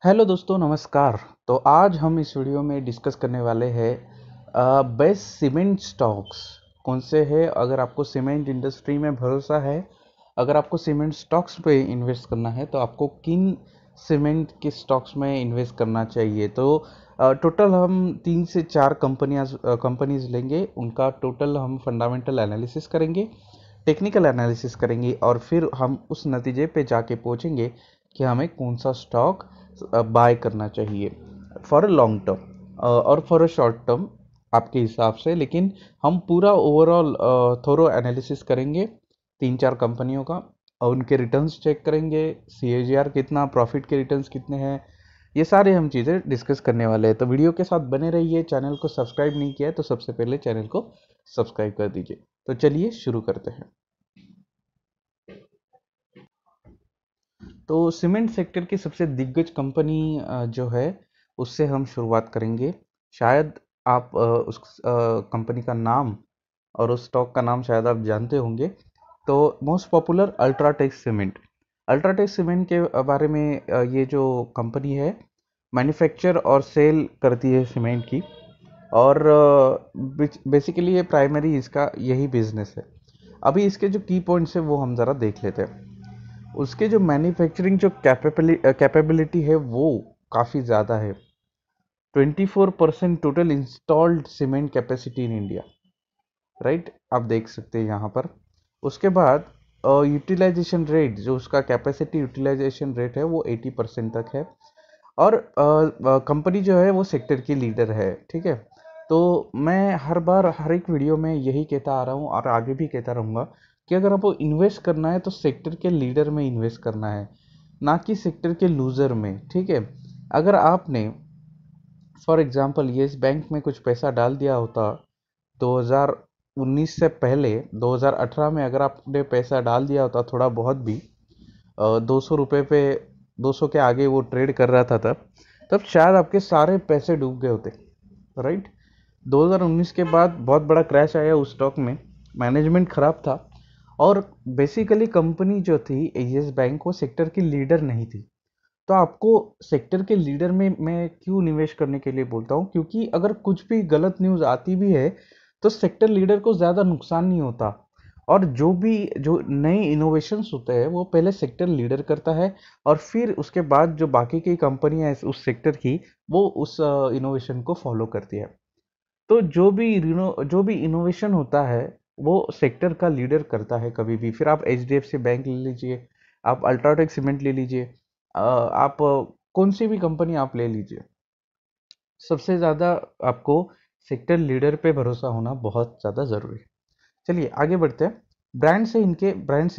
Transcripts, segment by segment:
Hello दोस्तों, नमस्कार। तो आज हम इस वीडियो में डिस्कस करने वाले हैं बेस्ट सीमेंट स्टॉक्स कौन से हैं। अगर आपको सीमेंट इंडस्ट्री में भरोसा है, अगर आपको सीमेंट स्टॉक्स पे इन्वेस्ट करना है तो आपको किन सीमेंट के स्टॉक्स में इन्वेस्ट करना चाहिए। तो टोटल हम 3 से 4 कंपनीज लेंगे, उनका टोटल हम फंडामेंटल एनालिसिस करेंगे, टेक्निकल एनालिसिस करेंगे और फिर हम उस नतीजे पे जाके पहुंचेंगे कि हमें कौन सा स्टॉक बाय करना चाहिए फॉर अ लॉन्ग टर्म और फॉर अ शॉर्ट टर्म आपके हिसाब से। लेकिन हम पूरा ओवरऑल थोरो एनालिसिस करेंगे 3 4 कंपनियों का और उनके रिटर्न्स चेक करेंगे, CAGR कितना, प्रॉफिट के रिटर्न्स कितने हैं, ये सारे हम चीज़ें डिस्कस करने वाले हैं। तो वीडियो के साथ बने रहिए। चैनल को सब्सक्राइब नहीं किया है तो सबसे पहले चैनल को सब्सक्राइब कर दीजिए। तो चलिए शुरू करते हैं। तो सीमेंट सेक्टर की सबसे दिग्गज कंपनी जो है उससे हम शुरुआत करेंगे। शायद आप उस कंपनी का नाम और उस स्टॉक का नाम शायद आप जानते होंगे। तो most popular UltraTech cement. UltraTech cement के बारे में ये जो कंपनी है मैन्युफैक्चर और सेल करती है सीमेंट की। और बेसिकली ये प्राइमरी इसका यही बिजनेस है। अभी इसके जो की पॉइंट्स है वो हम ज़रा देख लेते हैं। उसके जो मैन्युफैक्चरिंग जो कैपेबिलिटी है वो काफ़ी ज़्यादा है। 24% total installed cement capacity in India, right, आप देख सकते हैं यहाँ पर। उसके बाद यूटिलाइजेशन रेट, जो उसका कैपेसिटी यूटिलाइजेशन रेट है वो 80% तक है। और कंपनी जो है वो सेक्टर की लीडर है, ठीक है। तो मैं हर बार हर एक वीडियो में यही कहता आ रहा हूँ और आगे भी कहता रहूँगा कि अगर आपको इन्वेस्ट करना है तो सेक्टर के लीडर में इन्वेस्ट करना है, ना कि सेक्टर के लूज़र में, ठीक है। अगर आपने फॉर एग्जांपल येस बैंक में कुछ पैसा डाल दिया होता 2019 से पहले, 2018 में अगर आपने पैसा डाल दिया होता थोड़ा बहुत भी, 200 रुपये पे, 200 के आगे वो ट्रेड कर रहा था, तब तब शायद आपके सारे पैसे डूब गए होते, राइट। 2019 के बाद बहुत बड़ा क्रैश आया उस स्टॉक में, मैनेजमेंट खराब था और बेसिकली कंपनी जो थी एस बैंक वो सेक्टर की लीडर नहीं थी। तो आपको सेक्टर के लीडर में मैं क्यों निवेश करने के लिए बोलता हूँ, क्योंकि अगर कुछ भी गलत न्यूज़ आती भी है तो सेक्टर लीडर को ज़्यादा नुकसान नहीं होता। और जो नए इनोवेशंस होते हैं वो पहले सेक्टर लीडर करता है और फिर उसके बाद जो बाकी की कंपनियां उस सेक्टर की वो उस इनोवेशन को फॉलो करती है। तो जो भी इनोवेशन होता है वो सेक्टर का लीडर करता है कभी भी। फिर आप HDFC बैंक ले लीजिए, आप अल्ट्राटेक सीमेंट ले लीजिए, आप कौन सी भी कंपनी आप ले लीजिए, सबसे ज़्यादा आपको सेक्टर लीडर पे भरोसा होना बहुत ज़्यादा ज़रूरी है। चलिए आगे बढ़ते हैं। ब्रांड्स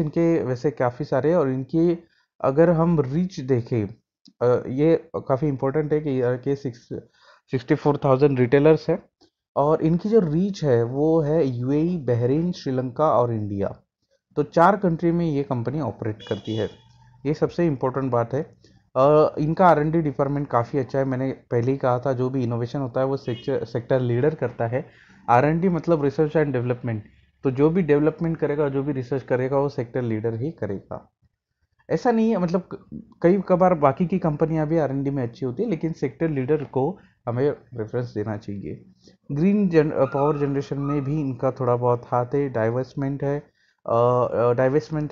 इनके वैसे काफ़ी सारे हैं और इनकी अगर हम रीच देखें, ये काफ़ी इंपॉर्टेंट है कि के 64,000 रिटेलर्स है और इनकी जो रीच है वो है UAE, बहरीन, श्रीलंका और इंडिया। तो 4 कंट्री में ये कंपनी ऑपरेट करती है, ये सबसे इम्पोर्टेंट बात है। इनका R&D डिपार्टमेंट काफ़ी अच्छा है। मैंने पहले ही कहा था जो भी इनोवेशन होता है वो सेक्टर लीडर करता है। R&D मतलब रिसर्च एंड डेवलपमेंट। तो जो भी डेवलपमेंट करेगा, जो भी रिसर्च करेगा वो सेक्टर लीडर ही करेगा। ऐसा नहीं है, मतलब कई कबार बाकी की कंपनियां भी R&D में अच्छी होती है लेकिन सेक्टर लीडर को हमें प्रेफरेंस देना चाहिए। पावर जनरेशन में भी इनका थोड़ा बहुत हाथ है। डाइवेस्टमेंट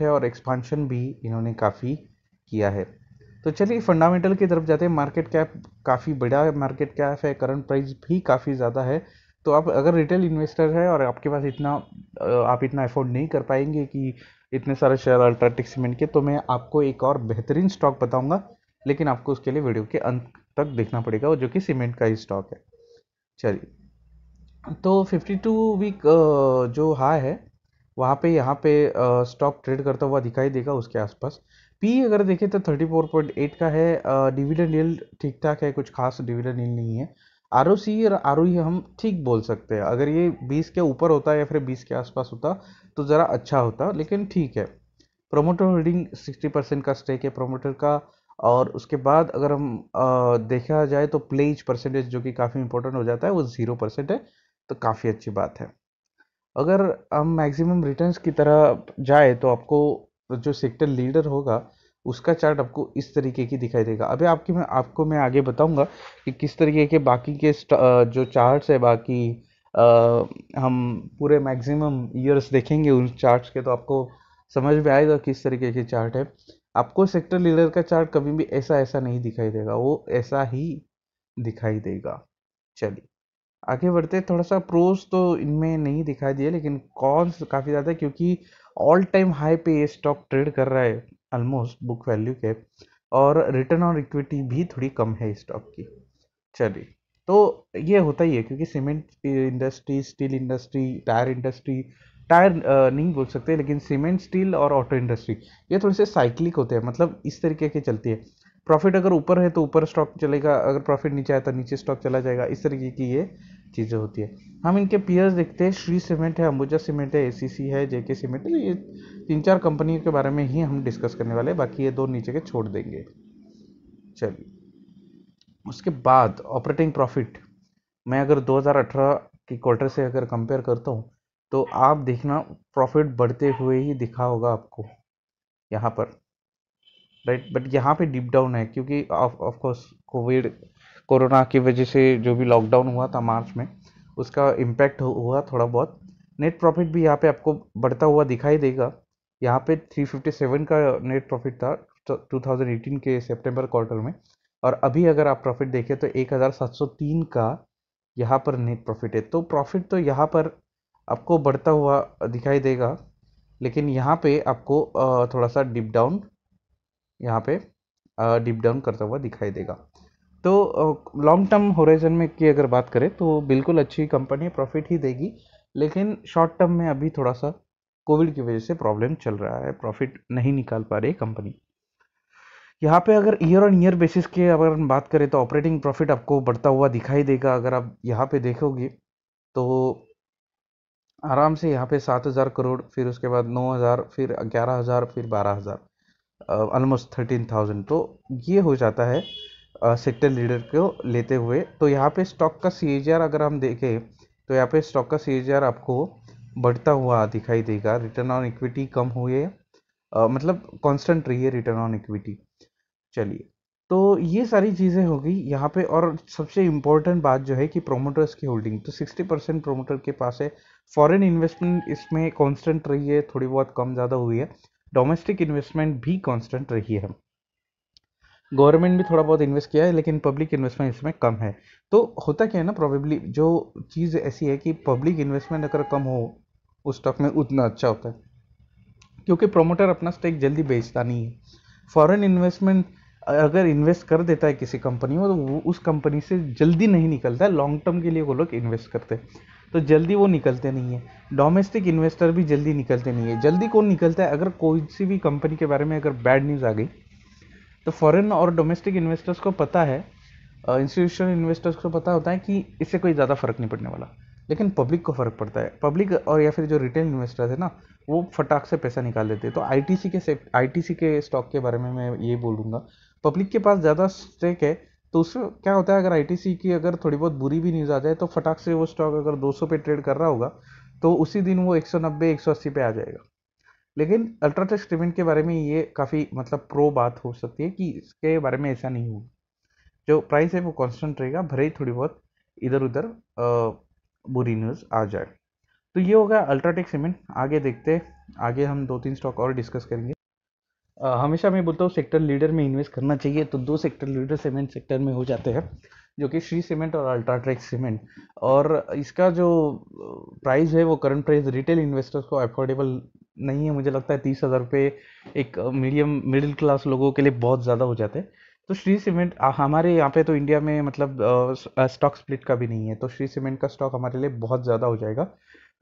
है और एक्सपांशन भी इन्होंने काफ़ी किया है। तो चलिए फंडामेंटल की तरफ जाते हैं। मार्केट कैप काफ़ी बड़ा मार्केट कैप है, करंट प्राइस भी काफ़ी ज़्यादा है। तो आप अगर रिटेल इन्वेस्टर है और आपके पास आप इतना अफोर्ड नहीं कर पाएंगे कि इतने सारे शेयर अल्ट्राटेक सीमेंट के, तो मैं आपको एक और बेहतरीन स्टॉक बताऊंगा, लेकिन आपको उसके लिए वीडियो के अंत तक देखना पड़ेगा, जो कि सीमेंट का ही स्टॉक है। चलिए, तो 52 वीक जो हाई है वहाँ पे यहाँ पे स्टॉक ट्रेड करता हुआ दिखाई देगा उसके आसपास। पी अगर देखें तो 34.8 का है। डिविडेंड यील्ड ठीक ठाक है, कुछ खास डिविडेंड यील्ड नहीं है। ROC और ROE हम ठीक बोल सकते हैं। अगर ये 20 के ऊपर होता या फिर 20 के आसपास होता तो ज़रा अच्छा होता, लेकिन ठीक है। प्रोमोटर होल्डिंग 60% का स्टेक है प्रोमोटर का। और उसके बाद अगर हम देखा जाए तो प्लेज परसेंटेज जो कि काफ़ी इंपॉर्टेंट हो जाता है वो 0% है। तो काफ़ी अच्छी बात है। अगर हम मैक्सिमम रिटर्न्स की तरह जाए तो आपको जो सेक्टर लीडर होगा उसका चार्ट आपको इस तरीके की दिखाई देगा। अभी आपको मैं आगे बताऊंगा कि किस तरीके के बाकी के जो चार्ट्स है बाकी अ, हम पूरे मैक्सिमम ईयर्स देखेंगे उन चार्ट्स के, तो आपको समझ में आएगा किस तरीके के चार्ट है। आपको सेक्टर लीडर का चार्ट कभी भी ऐसा ऐसा नहीं दिखाई देगा, वो ऐसा ही दिखाई देगा। चलिए आगे बढ़ते हैं। थोड़ा सा प्रोज तो इनमें नहीं दिखाई दिए, लेकिन कॉन्स काफ़ी ज़्यादा है, क्योंकि ऑल टाइम हाई पे ये स्टॉक ट्रेड कर रहा है ऑलमोस्ट बुक वैल्यू के, और रिटर्न ऑन इक्विटी भी थोड़ी कम है स्टॉक की। चलिए, तो ये होता ही है क्योंकि cement industry, steel industry, tyre industry, tyre नहीं बोल सकते, लेकिन सीमेंट, स्टील और ऑटो इंडस्ट्री ये थोड़े से साइक्लिक होते हैं, मतलब इस तरीके की चलती है। प्रॉफिट अगर ऊपर है तो ऊपर स्टॉक चलेगा, अगर प्रॉफिट नीचे आया तो नीचे स्टॉक चला जाएगा, इस तरीके की ये चीज़ें होती है। हम इनके पीयर्स देखते हैं, श्री सीमेंट है, अंबुजा सीमेंट है, एसीसी है, जेके सीमेंट है, तो ये 3-4 कंपनियों के बारे में ही हम डिस्कस करने वाले हैं, बाकी ये दो नीचे के छोड़ देंगे। चलिए, उसके बाद ऑपरेटिंग प्रॉफिट मैं अगर 2018 की क्वार्टर से अगर कंपेयर करता हूँ, तो आप देखना प्रॉफिट बढ़ते हुए ही दिखा होगा आपको यहाँ पर, राइट। बट यहाँ पे डीप डाउन है क्योंकि ऑफ कोर्स कोरोना की वजह से जो भी लॉकडाउन हुआ था मार्च में, उसका इम्पैक्ट हुआ थोड़ा बहुत। नेट प्रॉफिट भी यहाँ पे आपको बढ़ता हुआ दिखाई देगा। यहाँ पे 357 का नेट प्रॉफिट था 2018 के सितंबर क्वार्टर में, और अभी अगर आप प्रॉफिट देखें तो 1703 का यहाँ पर नेट प्रॉफिट है। तो प्रॉफिट तो यहाँ पर आपको बढ़ता हुआ दिखाई देगा, लेकिन यहाँ पे आपको थोड़ा सा डिप डाउन यहाँ पे डिप डाउन करता हुआ दिखाई देगा। तो लॉन्ग टर्म होराइजन में की अगर बात करें तो बिल्कुल अच्छी कंपनी प्रॉफिट ही देगी, लेकिन शॉर्ट टर्म में अभी थोड़ा सा कोविड की वजह से प्रॉब्लम चल रहा है, प्रॉफिट नहीं निकाल पा रही है कंपनी। यहाँ पे अगर ईयर ऑन ईयर बेसिस के अगर हम बात करें तो ऑपरेटिंग प्रॉफिट आपको बढ़ता हुआ दिखाई देगा। अगर आप यहाँ पे देखोगे तो आराम से यहाँ पे 7,000 करोड़, फिर उसके बाद 9,000, फिर 11,000, फिर 12,000, ऑलमोस्ट 13,000, तो ये हो जाता है सेक्टर लीडर को लेते हुए। तो यहाँ पे स्टॉक का सीएजीआर अगर हम देखें तो यहाँ पे स्टॉक का सीएजीआर आपको बढ़ता हुआ दिखाई देगा। रिटर्न ऑन इक्विटी कम हुए, मतलब कांस्टेंट रही है रिटर्न ऑन इक्विटी। चलिए, तो ये सारी चीज़ें हो गई यहाँ पे, और सबसे इम्पोर्टेंट बात जो है कि प्रोमोटर्स की होल्डिंग तो 60% प्रोमोटर के पास है। फॉरेन इन्वेस्टमेंट इसमें कांस्टेंट रही है, थोड़ी बहुत कम ज़्यादा हुई है। डोमेस्टिक इन्वेस्टमेंट भी कांस्टेंट रही है। गवर्नमेंट भी थोड़ा बहुत इन्वेस्ट किया है, लेकिन पब्लिक इन्वेस्टमेंट इसमें कम है। तो होता क्या है ना, प्रोबेबली जो चीज़ ऐसी है कि पब्लिक इन्वेस्टमेंट अगर कम हो उस स्टॉक में, उतना अच्छा होता है, क्योंकि प्रोमोटर अपना स्टेक जल्दी बेचता नहीं है। फॉरेन इन्वेस्टमेंट अगर इन्वेस्ट कर देता है किसी कंपनी में, तो वो उस कंपनी से जल्दी नहीं निकलता है। लॉन्ग टर्म के लिए वो लोग इन्वेस्ट करते हैं, तो जल्दी वो निकलते नहीं है। डोमेस्टिक इन्वेस्टर भी जल्दी निकलते नहीं है। जल्दी कौन निकलता है, अगर कोई सी भी कंपनी के बारे में अगर बैड न्यूज़ आ गई, तो फॉरेन और डोमेस्टिक इन्वेस्टर्स को पता है, इंस्टीट्यूशनल इन्वेस्टर्स को पता होता है कि इससे कोई ज़्यादा फर्क नहीं पड़ने वाला, लेकिन पब्लिक को फर्क पड़ता है। पब्लिक और या फिर जो रिटेल इन्वेस्टर्स है ना, वो फटाक से पैसा निकाल देते हैं। तो आईटीसी के स्टॉक के बारे में मैं ये बोलूँगा, पब्लिक के पास ज़्यादा स्टेक है, तो उससे क्या होता है, अगर आईटीसी की अगर थोड़ी बहुत बुरी भी न्यूज़ आ जाए तो फटाक से वो स्टॉक अगर 200 पे ट्रेड कर रहा होगा, तो उसी दिन वो 190 180 पे आ जाएगा। लेकिन अल्ट्राटेक सीमेंट के बारे में ये काफ़ी मतलब प्रो बात हो सकती है कि इसके बारे में ऐसा नहीं होगा। जो प्राइस है वो कांस्टेंट रहेगा, भले ही थोड़ी बहुत इधर उधर बुरी न्यूज़ आ जाए। तो ये होगा अल्ट्राटेक सीमेंट। आगे देखते हैं, आगे हम 2-3 स्टॉक और डिस्कस करेंगे। हमेशा मैं बोलता हूँ सेक्टर लीडर में इन्वेस्ट करना चाहिए, तो दो सेक्टर लीडर सीमेंट सेक्टर में हो जाते हैं, जो कि श्री सीमेंट और अल्ट्राटेक सीमेंट। और इसका जो प्राइस है वो करंट प्राइस रिटेल इन्वेस्टर्स को अफोर्डेबल नहीं है। मुझे लगता है 30,000 रुपये एक मीडियम मिडिल क्लास लोगों के लिए बहुत ज़्यादा हो जाते हैं। तो श्री सीमेंट हमारे यहाँ पे तो इंडिया में मतलब स्टॉक स्प्लिट का भी नहीं है, तो श्री सीमेंट का स्टॉक हमारे लिए बहुत ज़्यादा हो जाएगा,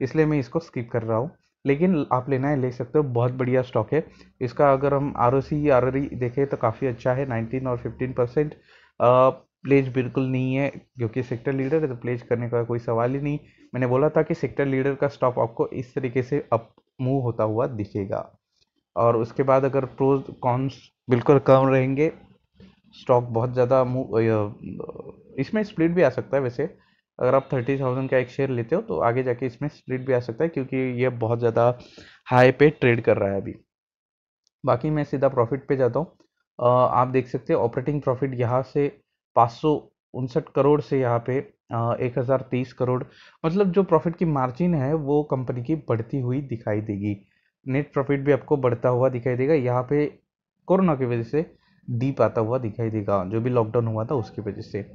इसलिए मैं इसको स्किप कर रहा हूँ। लेकिन आप लेना है ले सकते हो, बहुत बढ़िया स्टॉक है। इसका अगर हम R O C R R E देखें तो काफ़ी अच्छा है, 19 और 15%। प्लेज बिल्कुल नहीं है, क्योंकि सेक्टर लीडर है तो प्लेज करने का कोई सवाल ही नहीं। मैंने बोला था कि सेक्टर लीडर का स्टॉक आपको इस तरीके से अप मूव होता हुआ दिखेगा। और उसके बाद अगर प्रोज कॉन्स बिल्कुल कम रहेंगे, स्टॉक बहुत ज़्यादा इसमें स्प्लिट भी आ सकता है वैसे। अगर आप 30,000 का एक शेयर लेते हो तो आगे जाके इसमें स्प्लिट भी आ सकता है, क्योंकि ये बहुत ज़्यादा हाई पे ट्रेड कर रहा है अभी। बाकी मैं सीधा प्रॉफिट पे जाता हूँ। आप देख सकते हैं ऑपरेटिंग प्रॉफिट यहाँ से 559 करोड़ से यहाँ पे 1030 करोड़, मतलब जो प्रॉफिट की मार्जिन है वो कंपनी की बढ़ती हुई दिखाई देगी। नेट प्रॉफिट भी आपको बढ़ता हुआ दिखाई देगा। यहाँ पे कोरोना की वजह से डीप आता हुआ दिखाई देगा, जो भी लॉकडाउन हुआ था उसकी वजह से।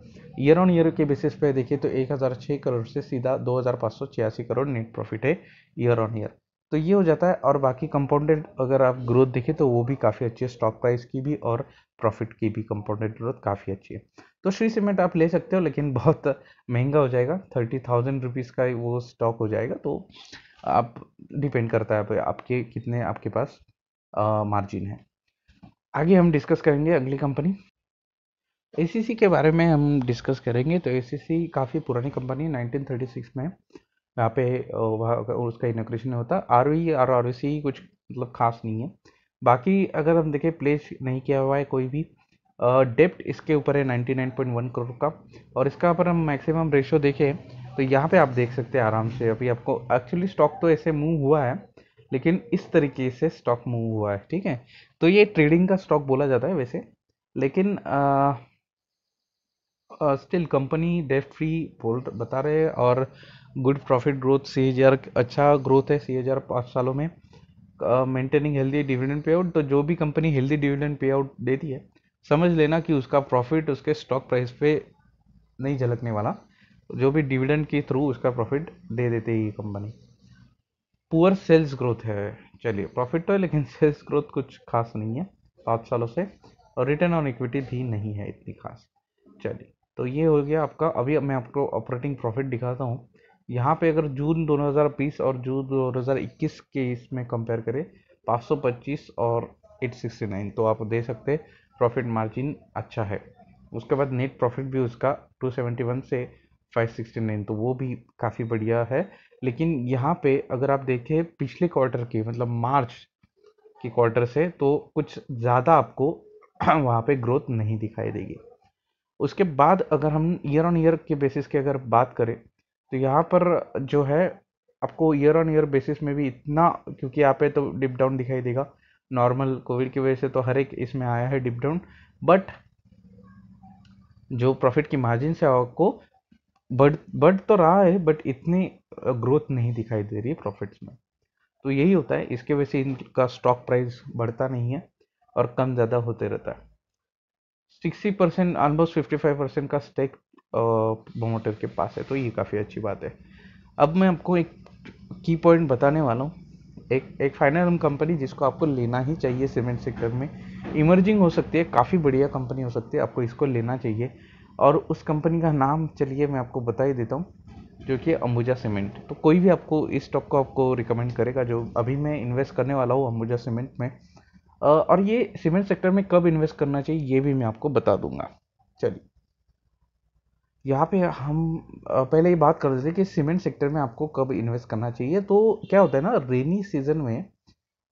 ईयर ऑन ईयर के बेसिस पे देखिए तो 1006 करोड़ से सीधा 2586 करोड़ नेट प्रॉफिट है ईयर ऑन ईयर। तो ये हो जाता है। और बाकी कंपाउंडेड अगर आप ग्रोथ देखें तो वो भी काफ़ी अच्छी है, स्टॉक प्राइस की भी और प्रॉफिट की भी कंपाउंडेड ग्रोथ काफ़ी अच्छी है। तो श्री सीमेंट आप ले सकते हो, लेकिन बहुत महंगा हो जाएगा, 30,000 रुपीज़ का वो स्टॉक हो जाएगा। तो आप डिपेंड करता है आपके कितने आपके पास मार्जिन है। आगे हम डिस्कस करेंगे अगली कंपनी एसीसी के बारे में हम डिस्कस करेंगे। तो एसीसी काफ़ी पुरानी कंपनी है, 1936 में यहाँ पे वहाँ उसका इनॉग्रेशन होता। आरओई और आरओसी कुछ मतलब खास नहीं है। बाकी अगर हम देखें प्लेस नहीं किया हुआ है कोई भी। डेप्ट इसके ऊपर है 99.1 करोड़ का। और इसका अगर हम मैक्सिमम रेशो देखें तो यहाँ पे आप देख सकते हैं आराम से। अभी आपको एक्चुअली स्टॉक तो ऐसे मूव हुआ है, लेकिन इस तरीके से स्टॉक मूव हुआ है, ठीक है। तो ये ट्रेडिंग का स्टॉक बोला जाता है वैसे, लेकिन स्टिल कंपनी डेट फ्री बोल बता रहे हैं। और गुड प्रॉफिट ग्रोथ, CAGR अच्छा ग्रोथ है CAGR 5 सालों में। Maintaining healthy dividend pay out. तो जो भी company healthy dividend pay out देती है, समझ लेना कि उसका प्रॉफिट उसके स्टॉक प्राइस पे नहीं झलकने वाला। जो भी डिविडेंड के थ्रू उसका प्रॉफिट दे देते हैं ये कंपनी। पुअर सेल्स ग्रोथ है, चलिए प्रॉफिट तो है लेकिन सेल्स ग्रोथ कुछ खास नहीं है 5 सालों से। और रिटर्न ऑन इक्विटी भी नहीं है इतनी खास। चलिए, तो ये हो गया आपका। अभी मैं आपको ऑपरेटिंग प्रॉफिट दिखाता हूँ। यहाँ पे अगर जून 2020 और जून 2021 के इसमें कंपेयर करें, 525 और 869, तो आप दे सकते हैं प्रॉफिट मार्जिन अच्छा है। उसके बाद नेट प्रॉफिट भी उसका 271 से 569, तो वो भी काफ़ी बढ़िया है। लेकिन यहाँ पे अगर आप देखें पिछले क्वार्टर की, मतलब मार्च के क्वार्टर से, तो कुछ ज़्यादा आपको वहाँ पे ग्रोथ नहीं दिखाई देगी। उसके बाद अगर हम ईयर ऑन ईयर के बेसिस की अगर बात करें तो यहाँ पर जो है आपको ईयर ऑन ईयर बेसिस में भी इतना, क्योंकि यहाँ पे तो डिप डाउन दिखाई देगा, नॉर्मल कोविड की वजह से तो हर एक इसमें आया है डिप डाउन। बट जो प्रॉफिट की मार्जिन से आपको बढ़ तो रहा है, बट इतनी ग्रोथ नहीं दिखाई दे रही है प्रॉफिट्स में। तो यही होता है, इसके वजह से इनका स्टॉक प्राइस बढ़ता नहीं है और कम ज़्यादा होते रहता है। 60% ऑलमोस्ट 55% का स्टेक प्रोमोटर के पास है, तो ये काफ़ी अच्छी बात है। अब मैं आपको एक की पॉइंट बताने वाला हूँ। एक फाइनल कंपनी जिसको आपको लेना ही चाहिए सीमेंट सेक्टर में, इमर्जिंग हो सकती है, काफ़ी बढ़िया कंपनी हो सकती है, आपको इसको लेना चाहिए। और उस कंपनी का नाम चलिए मैं आपको बता ही देता हूँ, जो कि अंबुजा सीमेंट। तो कोई भी आपको इस स्टॉक को आपको रिकमेंड करेगा, जो अभी मैं इन्वेस्ट करने वाला हूँ अंबुजा सीमेंट में। और ये सीमेंट सेक्टर में कब इन्वेस्ट करना चाहिए ये भी मैं आपको बता दूंगा। चलिए, यहाँ पे हम पहले ही बात कर देते हैं कि सीमेंट सेक्टर में आपको कब इन्वेस्ट करना चाहिए। तो क्या होता है ना, रेनी सीजन में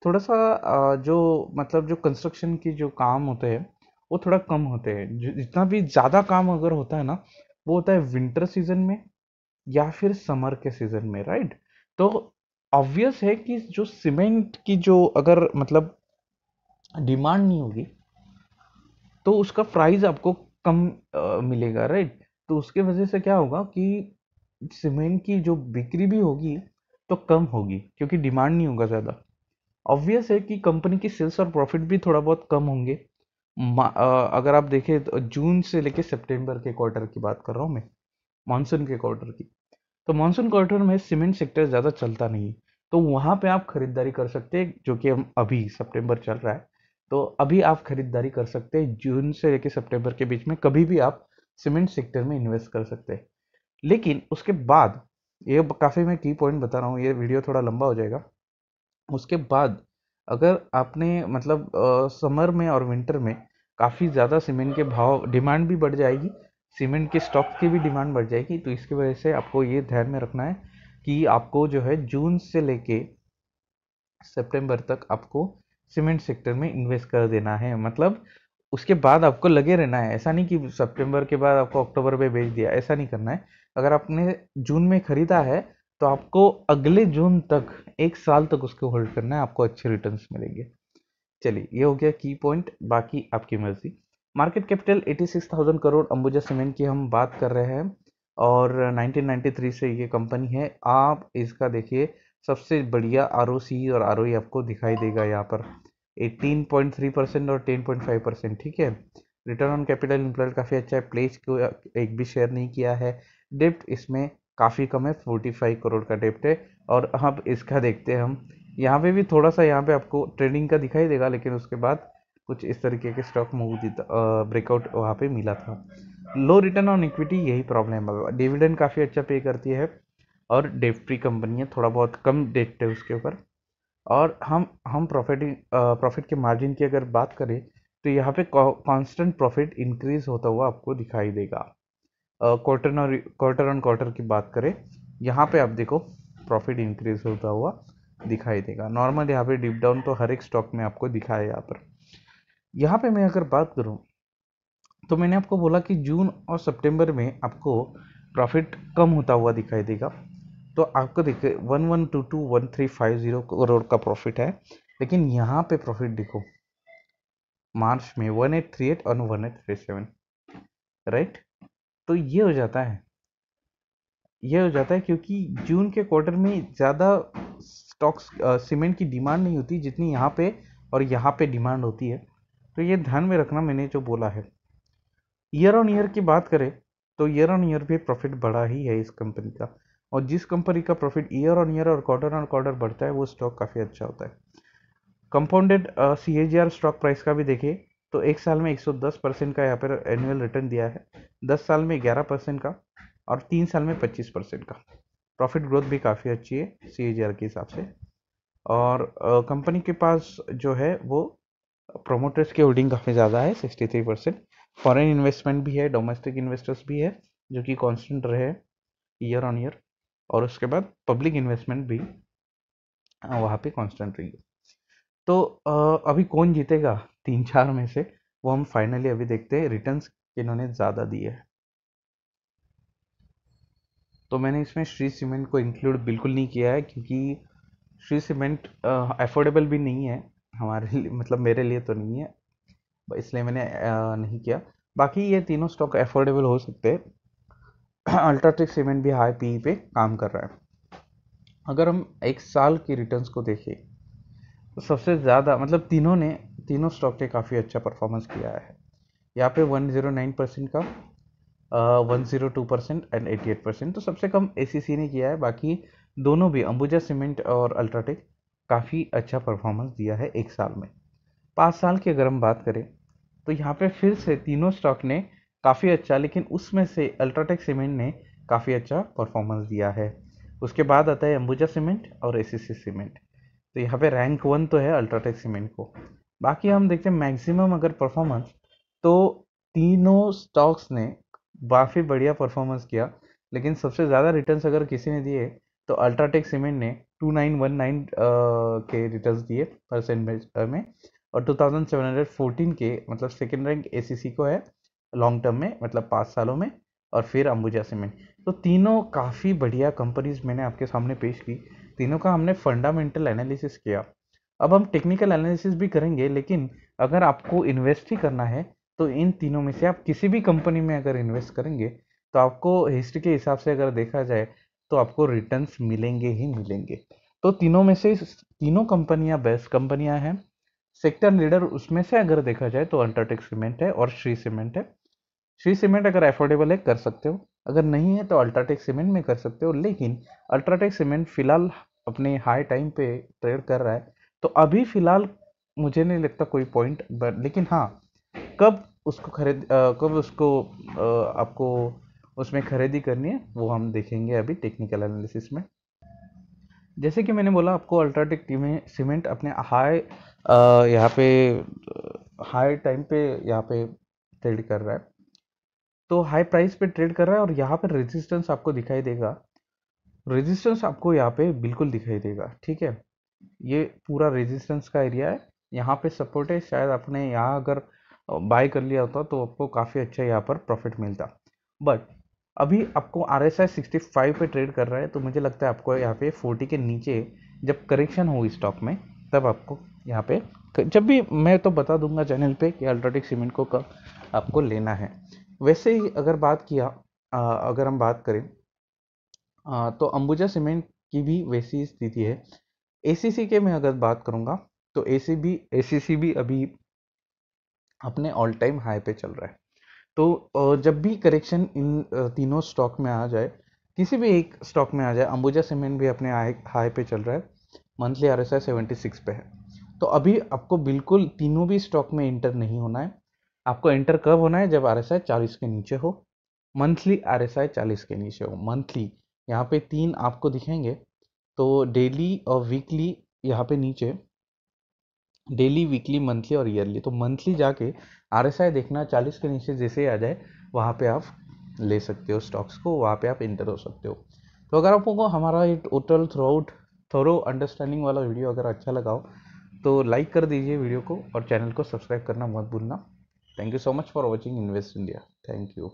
थोड़ा सा जो मतलब जो कंस्ट्रक्शन की जो काम होते हैं वो थोड़ा कम होते हैं। जितना भी ज़्यादा काम अगर होता है ना, वो होता है विंटर सीजन में या फिर समर के सीजन में, राइट। तो ऑब्वियस है कि जो सीमेंट की जो अगर मतलब डिमांड नहीं होगी, तो उसका प्राइस आपको कम मिलेगा, राइट। तो उसके वजह से क्या होगा कि सीमेंट की जो बिक्री भी होगी तो कम होगी, क्योंकि डिमांड नहीं होगा ज़्यादा। ऑब्वियस है कि कंपनी की सेल्स और प्रॉफिट भी थोड़ा बहुत कम होंगे। अगर आप देखें तो जून से लेके सितंबर के क्वार्टर की बात कर रहा हूँ मैं, मानसून के क्वार्टर की। तो मानसून क्वार्टर में सीमेंट सेक्टर ज़्यादा चलता नहीं, तो वहाँ पे आप खरीदारी कर सकते हैं, जो कि हम अभी सितंबर चल रहा है, तो अभी आप खरीदारी कर सकते हैं। जून से लेकर सितंबर के बीच में कभी भी आप सीमेंट सेक्टर में इन्वेस्ट कर सकते हैं। लेकिन उसके बाद, ये काफ़ी मैं की पॉइंट बता रहा हूँ, ये वीडियो थोड़ा लंबा हो जाएगा। उसके बाद अगर आपने मतलब समर में और विंटर में काफ़ी ज़्यादा सीमेंट के भाव, डिमांड भी बढ़ जाएगी, सीमेंट के स्टॉक की भी डिमांड बढ़ जाएगी। तो इसकी वजह से आपको ये ध्यान में रखना है कि आपको जो है जून से लेके सितंबर तक आपको सीमेंट सेक्टर में इन्वेस्ट कर देना है। मतलब उसके बाद आपको लगे रहना है, ऐसा नहीं कि सितंबर के बाद आपको अक्टूबर में बेच दिया, ऐसा नहीं करना है। अगर आपने जून में खरीदा है तो आपको अगले जून तक, 1 साल तक उसको होल्ड करना है, आपको अच्छे रिटर्न्स मिलेंगे। चलिए ये हो गया की पॉइंट, बाकी आपकी मर्जी। Market capital 86,000 crore Ambuja cement की हम बात कर रहे हैं, और 1993 से ये कंपनी है। आप इसका देखिए, सबसे बढ़िया आरओसी और आरओई आपको दिखाई देगा यहाँ पर 18.3% और 10.5%, ठीक है। रिटर्न ऑन कैपिटल एम्प्लॉयड काफ़ी अच्छा है। प्लेस को एक भी शेयर नहीं किया है। डेप्ट इसमें काफ़ी कम है, 45 करोड़ का डेप्ट है। और अब इसका देखते हैं हम, यहाँ पे भी थोड़ा सा यहाँ पे आपको ट्रेडिंग का दिखाई देगा, लेकिन उसके बाद कुछ इस तरीके के स्टॉक मूव ब्रेकआउट वहाँ पे मिला था। लो रिटर्न ऑन इक्विटी, यही प्रॉब्लम है। डिविडेंड काफ़ी अच्छा पे करती है, और डेट फ्री कंपनी है, थोड़ा बहुत कम डेट है उसके ऊपर। और हम प्रॉफिट के मार्जिन की अगर बात करें, तो यहाँ पे कांस्टेंट प्रॉफिट इंक्रीज होता हुआ आपको दिखाई देगा। क्वार्टर ऑन क्वार्टर की बात करें, यहाँ पे आप देखो प्रॉफिट इंक्रीज होता हुआ दिखाई देगा। नॉर्मल यहाँ पे डिप डाउन तो हर एक स्टॉक में आपको दिखा है। यहाँ पे मैं अगर बात करूँ, तो मैंने आपको बोला कि जून और सितंबर में आपको प्रॉफिट कम होता हुआ दिखाई देगा। तो आपको देखिए 11221350 करोड़ का प्रॉफिट है, लेकिन यहाँ पे प्रॉफिट देखो मार्च में 1838 और 1837, राइट। तो ये हो जाता है क्योंकि जून के क्वार्टर में ज़्यादा स्टॉक्स सीमेंट की डिमांड नहीं होती जितनी यहाँ पे और यहाँ पे डिमांड होती है। तो ये ध्यान में रखना, मैंने जो बोला है। ईयर ऑन ईयर की बात करें, तो ईयर ऑन ईयर भी प्रॉफिट बढ़ा ही है इस कंपनी का। और जिस कंपनी का प्रॉफिट ईयर ऑन ईयर और क्वार्टर ऑन क्वार्टर बढ़ता है, वो स्टॉक काफ़ी अच्छा होता है। कंपाउंडेड CAGR स्टॉक प्राइस का भी देखें, तो एक साल में 110% का यहाँ पर एनुअल रिटर्न दिया है, 10 साल में 11% का, और 3 साल में 25% का। प्रॉफिट ग्रोथ भी काफ़ी अच्छी है CAGR के हिसाब से। और कंपनी के पास जो है वो प्रोमोटर्स की होल्डिंग काफ़ी ज़्यादा है, 63%। फॉरेन इन्वेस्टमेंट भी है, डोमेस्टिक इन्वेस्टर्स भी है, जो कि कांस्टेंट रहे ईयर ऑन ईयर। और उसके बाद पब्लिक इन्वेस्टमेंट भी वहाँ पे कांस्टेंट रही है। तो अभी कौन जीतेगा 3-4 में से, वो हम फाइनली अभी देखते हैं। रिटर्न्स किन्होंने ज़्यादा दिए है, तो मैंने इसमें श्री सीमेंट को इंक्लूड बिल्कुल नहीं किया है, क्योंकि श्री सीमेंट अफोर्डेबल भी नहीं है हमारे लिए, मतलब मेरे लिए तो नहीं है, इसलिए मैंने नहीं किया। बाकी ये तीनों स्टॉक अफोर्डेबल हो सकते हैं। अल्ट्राटेक सीमेंट भी हाई पी पे काम कर रहा है। अगर हम एक साल की रिटर्न्स को देखें, तो सबसे ज़्यादा मतलब तीनों स्टॉक ने काफ़ी अच्छा परफॉर्मेंस किया है। यहाँ पे 109% का, 102% एंड 88%। तो सबसे कम ACC ने किया है। बाकी दोनों भी अंबुजा सीमेंट और अल्ट्राटेक काफ़ी अच्छा परफॉर्मेंस दिया है एक साल में। 5 साल की अगर हम बात करें, तो यहाँ पे फिर से तीनों स्टॉक ने काफ़ी अच्छा, लेकिन उसमें से अल्ट्राटेक सीमेंट ने काफ़ी अच्छा परफॉर्मेंस दिया है। उसके बाद आता है अंबुजा सीमेंट और ACC सीमेंट। तो यहाँ पे रैंक 1 तो है अल्ट्राटेक सीमेंट को। बाकी हम देखते हैं मैक्सिमम अगर परफॉर्मेंस, तो तीनों स्टॉक्स ने काफ़ी बढ़िया परफॉर्मेंस किया, लेकिन सबसे ज़्यादा रिटर्न्स अगर किसी ने दिए, तो अल्ट्राटेक सीमेंट ने 2919 के रिटर्न्स दिए परसेंटेज में, और 2714 के, मतलब सेकेंड रैंक ACC को है लॉन्ग टर्म में, मतलब 5 सालों में। और फिर अंबुजा सीमेंट। तो तीनों काफ़ी बढ़िया कंपनीज मैंने आपके सामने पेश की। तीनों का हमने फंडामेंटल एनालिसिस किया। अब हम टेक्निकल एनालिसिस भी करेंगे, लेकिन अगर आपको इन्वेस्ट ही करना है, तो इन तीनों में से आप किसी भी कंपनी में अगर इन्वेस्ट करेंगे, तो आपको हिस्ट्री के हिसाब से अगर देखा जाए, तो आपको रिटर्न्स मिलेंगे ही मिलेंगे। तो तीनों में से तीनों कंपनियां बेस्ट कंपनियां हैं। सेक्टर लीडर उसमें से अगर देखा जाए, तो अल्ट्राटेक सीमेंट है और श्री सीमेंट है। श्री सीमेंट अगर अफोर्डेबल है कर सकते हो, अगर नहीं है तो अल्ट्राटेक सीमेंट में कर सकते हो। लेकिन अल्ट्राटेक सीमेंट फिलहाल अपने हाई टाइम पे ट्रेड कर रहा है, तो अभी फिलहाल मुझे नहीं लगता कोई पॉइंट, लेकिन हाँ, कब कब उसको आपको उसमें खरीदी करनी है, वो हम देखेंगे अभी टेक्निकल एनालिसिस में। जैसे कि मैंने बोला आपको, अल्ट्राटेक सीमेंट अपने यहाँ पे हाई टाइम पे यहाँ पे ट्रेड कर रहा है, तो हाई प्राइस पे ट्रेड कर रहा है। और यहाँ पे रेजिस्टेंस आपको दिखाई देगा, रेजिस्टेंस आपको यहाँ पे बिल्कुल दिखाई देगा, ठीक है। ये पूरा रेजिस्टेंस का एरिया है, यहाँ पे सपोर्ट है। शायद आपने यहाँ अगर बाय कर लिया होता, तो आपको काफ़ी अच्छा यहाँ पर प्रॉफिट मिलता। बट अभी आपको RSI 65 पे ट्रेड कर रहा है, तो मुझे लगता है आपको यहाँ पे 40 के नीचे जब करेक्शन हो स्टॉक में, तब आपको यहाँ पे जब भी मैं तो बता दूंगा चैनल पे कि अल्ट्राटेक सीमेंट को कब आपको लेना है। वैसे ही अगर बात किया अगर हम बात करें तो अंबुजा सीमेंट की भी वैसी स्थिति है। एसीसी के मैं अगर बात करूंगा तो एसीसी भी अभी अपने ऑल टाइम हाई पे चल रहा है। तो जब भी करेक्शन इन तीनों स्टॉक में आ जाए, किसी भी एक स्टॉक में आ जाए, अंबुजा सीमेंट भी अपने हाई पे चल रहा है, मंथली RSI 76 पे है। तो अभी आपको बिल्कुल तीनों भी स्टॉक में इंटर नहीं होना है। आपको इंटर कब होना है? जब RSI 40 के नीचे हो, मंथली RSI 40 के नीचे हो। मंथली यहाँ पे तीन आपको दिखेंगे, तो डेली और वीकली यहाँ पे नीचे, डेली, वीकली, मंथली और ईयरली। तो मंथली जाके RSI देखना, 40 के नीचे जैसे ही आ जाए वहाँ पे आप ले सकते हो स्टॉक्स को, वहाँ पे आप इंटर हो सकते हो। तो अगर आपको हमारा ये टोटल थोरो अंडरस्टैंडिंग वाला वीडियो अगर अच्छा लगा हो तो लाइक कर दीजिए वीडियो को और चैनल को सब्सक्राइब करना मत भूलना। Thank you so much for watching invest India. Thank you.